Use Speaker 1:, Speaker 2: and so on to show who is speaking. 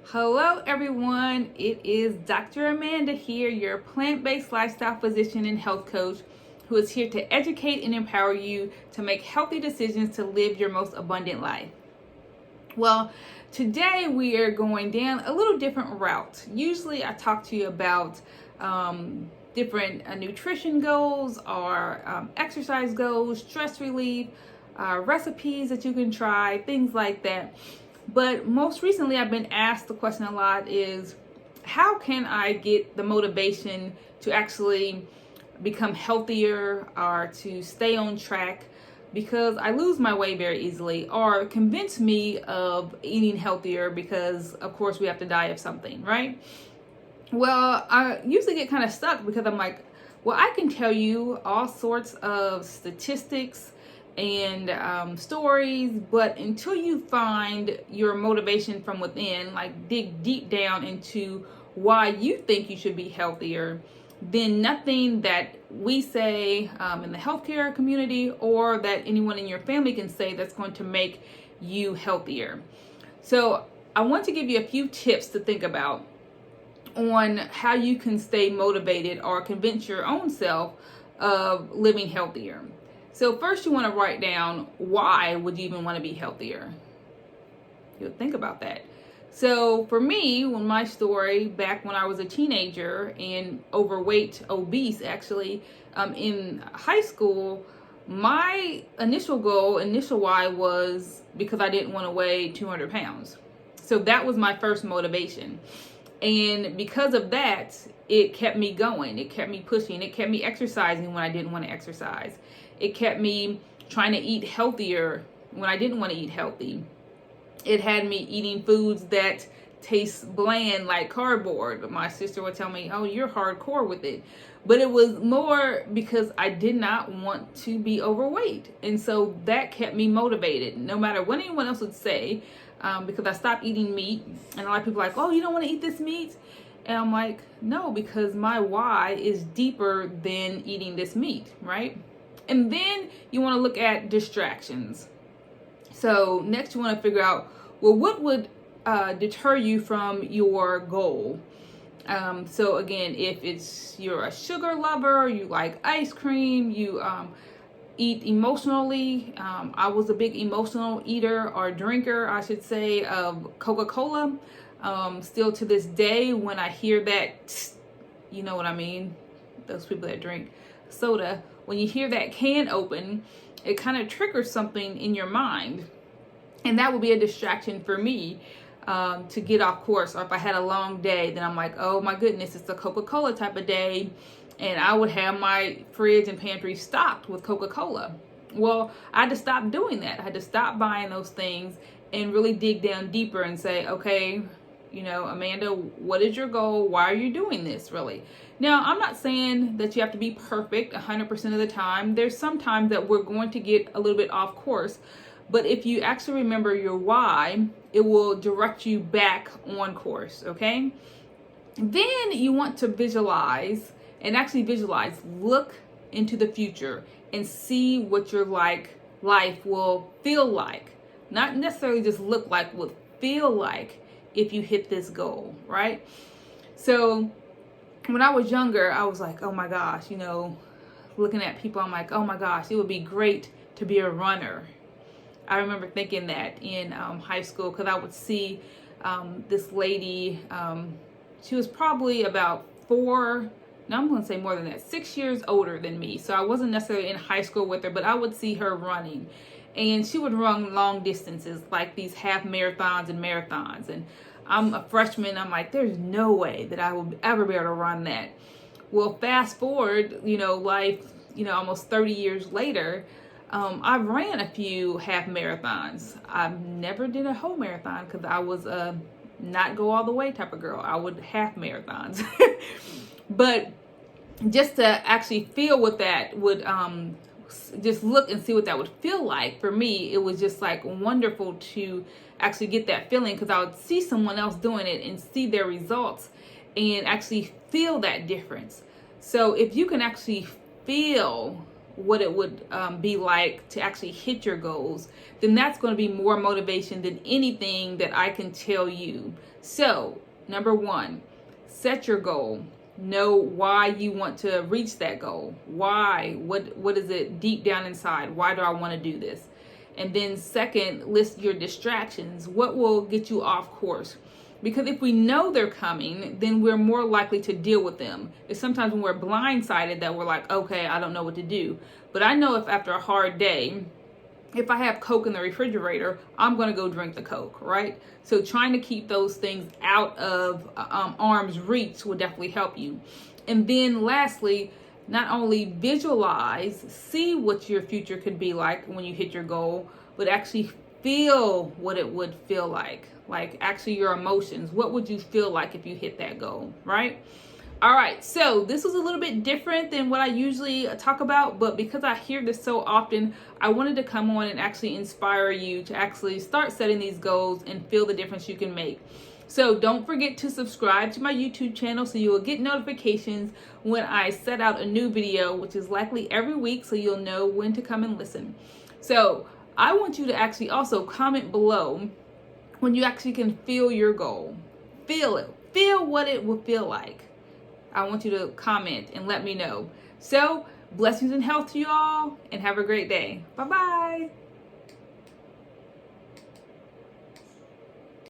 Speaker 1: Hello everyone, it is Dr. Amanda here, your plant-based lifestyle physician and health coach who is here to educate and empower you to make healthy decisions to live your most abundant life. Well, today we are going down a little different route. Usually I talk to you about different nutrition goals or exercise goals, stress relief, recipes that you can try, things like that. But most recently, I've been asked the question a lot is, how can I get the motivation to actually become healthier or to stay on track? Because I lose my way very easily, or convince me of eating healthier because, of course, we have to die of something, right? Well, I usually get kind of stuck because I'm like, well, I can tell you all sorts of statistics and stories, but until you find your motivation from within, like dig deep down into why you think you should be healthier, then nothing that we say in the healthcare community or that anyone in your family can say that's going to make you healthier. So I want to give you a few tips to think about on how you can stay motivated or convince your own self of living healthier. So first you want to write down, why would you even want to be healthier? You'll think about that. So for me, when my story back when I was a teenager and overweight, obese actually, in high school, my initial why was because I didn't want to weigh 200 pounds. So that was my first motivation. And because of that, it kept me going. It kept me pushing. It kept me exercising when I didn't want to exercise. It kept me trying to eat healthier when I didn't want to eat healthy. It had me eating foods that taste bland like cardboard. My sister would tell me, oh, you're hardcore with it. But it was more because I did not want to be overweight. And so that kept me motivated, no matter what anyone else would say, because I stopped eating meat. And a lot of people are like, oh, you don't want to eat this meat? And I'm like, no, because my why is deeper than eating this meat, right? And then you want to look at distractions. So next you want to figure out, well, what would deter you from your goal? So again, if you're a sugar lover, you like ice cream, you eat emotionally. I was a big emotional eater or drinker, I should say, of Coca-Cola. Still to this day, when I hear that, you know what I mean? Those people that drink soda, when you hear that can open, it kind of triggers something in your mind. And that would be a distraction for me to get off course. Or if I had a long day, then I'm like, oh my goodness, it's a Coca-Cola type of day. And I would have my fridge and pantry stocked with Coca-Cola. Well, I had to stop doing that. I had to stop buying those things and really dig down deeper and say, okay, Amanda, what is your goal? Why are you doing this, really? Now, I'm not saying that you have to be perfect 100% of the time. There's some times that we're going to get a little bit off course. But if you actually remember your why, it will direct you back on course, okay? Then you want to visualize, look into the future and see what your life will feel like. Not necessarily just look like, will feel like if you hit this goal, right? So when I was younger, I was like, oh my gosh, looking at people, I'm like, oh my gosh, it would be great to be a runner. I remember thinking that in high school because I would see this lady, she was probably about 6 years older than me. So I wasn't necessarily in high school with her, but I would see her running. And she would run long distances, like these half marathons and marathons. And I'm a freshman. I'm like, there's no way that I will ever be able to run that. Well, fast forward, almost 30 years later, I've ran a few half marathons. I never did a whole marathon because I was a not go all the way type of girl. I would half marathons. But just to actually feel what that would just look and see what that would feel like, for me, it was just like wonderful to actually get that feeling because I would see someone else doing it and see their results and actually feel that difference. So if you can actually feel what it would be like to actually hit your goals, then that's going to be more motivation than anything that I can tell you. So, number one, set your goal. Know why you want to reach that goal. Why? What is it deep down inside? Why do I want to do this? And then second, list your distractions. What will get you off course? Because if we know they're coming, then we're more likely to deal with them. It's sometimes when we're blindsided that we're like, okay, I don't know what to do. But I know if after a hard day, if I have Coke in the refrigerator, I'm going to go drink the Coke, right? So trying to keep those things out of arm's reach will definitely help you. And then lastly, not only visualize, see what your future could be like when you hit your goal, but actually feel what it would feel like actually your emotions. What would you feel like if you hit that goal, right? All right, so this was a little bit different than what I usually talk about, but because I hear this so often, I wanted to come on and actually inspire you to actually start setting these goals and feel the difference you can make. So don't forget to subscribe to my YouTube channel so you will get notifications when I set out a new video, which is likely every week, so you'll know when to come and listen. So I want you to actually also comment below when you actually can feel your goal. Feel it. Feel what it will feel like. I want you to comment and let me know. So, blessings and health to you all, and have a great day. Bye-bye.